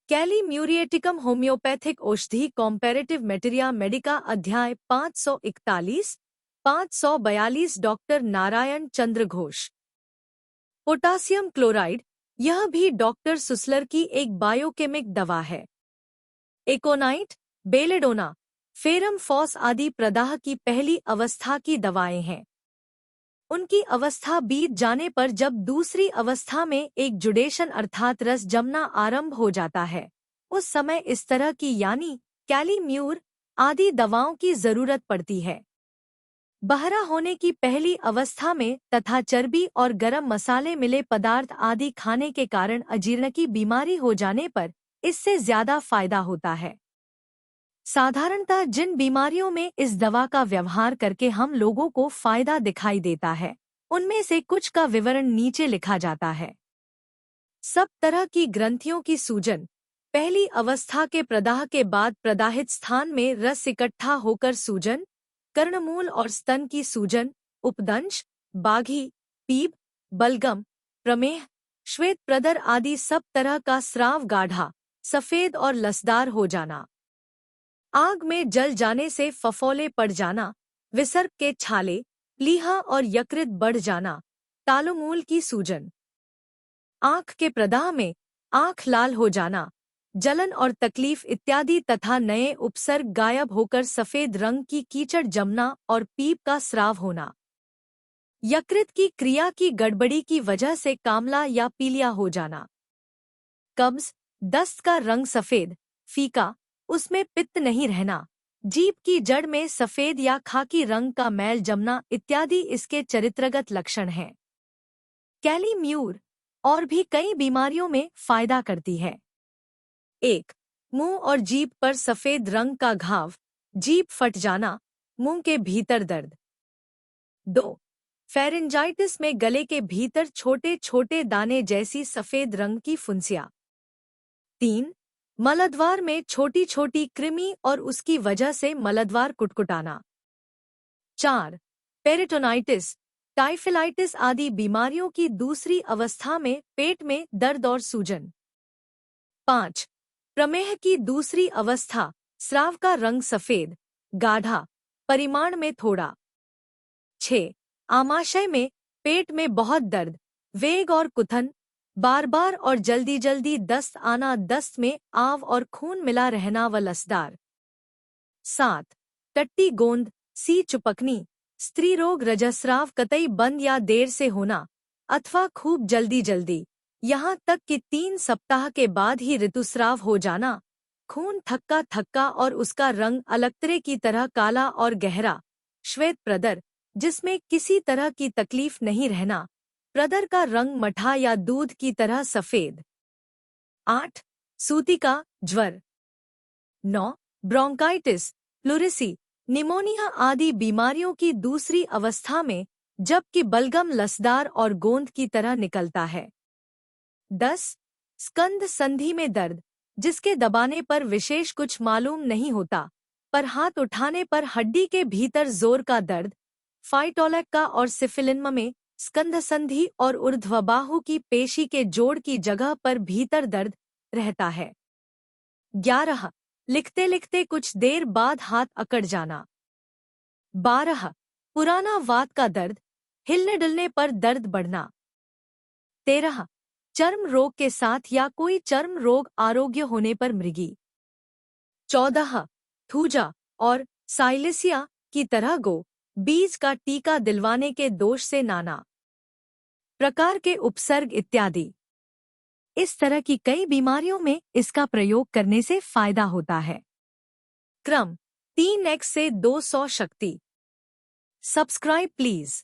कैली muriaticum homeopathic औषधि कॉम्पैरेटिव मेटेरिया Medica अध्याय 541 542 doctor Narayan चंद्र Ghosh. Potassium chloride, यह भी डॉक्टर सुसलर की एक बायोकेमिक दवा है। एकोनाइट, बेलेडोना, फेरम फॉस आदि प्रदाह की पहली अवस्था की दवाएं हैं। उनकी अवस्था बीत जाने पर जब दूसरी अवस्था में एक जुडेशन अर्थात रस जमना आरंभ हो जाता है, उस समय इस तरह की यानी कैलीम्यूर आदि दवाओं की जरूरत पड़ती है। बहरा होने की पहली अवस्था में तथा चर्बी और गरम मसाले मिले पदार्थ आदि खाने के कारण अजीर्ण की बीमारी हो जाने पर इससे ज्यादा फायदा होता है। साधारणतः जिन बीमारियों में इस दवा का व्यवहार करके हम लोगों को फायदा दिखाई देता है, उनमें से कुछ का विवरण नीचे लिखा जाता है। सब तरह की ग्रंथियों की सूजन, पहली अवस्था के प्रदाह के बाद प्रदाहित स्थान में रस इकट्ठा होकर सूजन, कर्णमूल और स्तन की सूजन, उपदंश, बाघी, पीप, बलगम, प्रमेह, श्वेत प्रदर आदि सब तरह का स्राव गाढ़ा, सफेद और लसदार हो जाना, आग में जल जाने से फफोले पड़ जाना, विसर्ग के छाले, प्लीहा और यकृत बढ़ जाना, तालुमूल की सूजन, आँख के प्रदाह में आँख लाल हो जाना, जलन और तकलीफ इत्यादि तथा नए उपसर्ग गायब होकर सफेद रंग की कीचड़ जमना और पीप का स्राव होना, यकृत की क्रिया की गड़बड़ी की वजह से कामला या पीलिया हो जाना, कब्ज, दस्त का रंग सफेद, फीका, उसमें पित्त नहीं रहना, जीभ की जड़ में सफेद या खाकी रंग का मैल जमना इत्यादि इसके चरित्रगत लक्षण हैं। कैलीम्यूर और भी कई बीमारियों में फायदा करती है। 1. मुंह और जीभ पर सफेद रंग का घाव, जीभ फट जाना, मुंह के भीतर दर्द। 2. फेरिंजाइटिस में गले के भीतर छोटे छोटे दाने जैसी सफेद रंग की फुंसियाँ। 3. मलद्वार में छोटी छोटी कृमि और उसकी वजह से मलद्वार कुटकुटाना। 4. पेरिटोनाइटिस, टाइफिलाइटिस आदि बीमारियों की दूसरी अवस्था में पेट में दर्द और सूजन। 5. प्रमेह की दूसरी अवस्था, स्राव का रंग सफेद, गाढ़ा, परिमाण में थोड़ा। 6. आमाशय में, पेट में बहुत दर्द, वेग और कुथन, बार बार और जल्दी जल्दी दस्त आना, दस्त में आव और खून मिला रहना व लसदार। 7. टट्टी गोंद, सी चुपकनी, स्त्री रोग, रजस्राव कतई बंद या देर से होना अथवा खूब जल्दी जल्दी, यहाँ तक कि 3 सप्ताह के बाद ही ऋतुस्राव हो जाना, खून थक्का थक्का और उसका रंग अलक्तरे की तरह काला और गहरा, श्वेत प्रदर, जिसमें किसी तरह की तकलीफ नहीं रहना, प्रदर का रंग मठा या दूध की तरह सफेद। 8. सूतिका, ज्वर। 9. ब्रोंकाइटिस, प्लूरिसी, निमोनिया आदि बीमारियों की दूसरी अवस्था में, जबकि बलगम लसदार और गोंद की तरह निकलता है। 10. स्कंध संधि में दर्द, जिसके दबाने पर विशेष कुछ मालूम नहीं होता, पर हाथ उठाने पर हड्डी के भीतर जोर का दर्द, फाइटोलैक का और सिफिलिन्म में स्कंध संधि और ऊर्ध्वबाहु की पेशी के जोड़ की जगह पर भीतर दर्द रहता है। 11. लिखते लिखते कुछ देर बाद हाथ अकड़ जाना। 12. पुराना वात का दर्द, हिलने डुलने पर दर्द बढ़ना। 13. चर्म रोग के साथ या कोई चर्म रोग आरोग्य होने पर मृगी। 14. थूजा और साइलेसिया की तरह गो, बीज का टीका दिलवाने के दोष से नाना प्रकार के उपसर्ग इत्यादि। इस तरह की कई बीमारियों में इसका प्रयोग करने से फायदा होता है। क्रम 3x से 200 शक्ति। Subscribe please.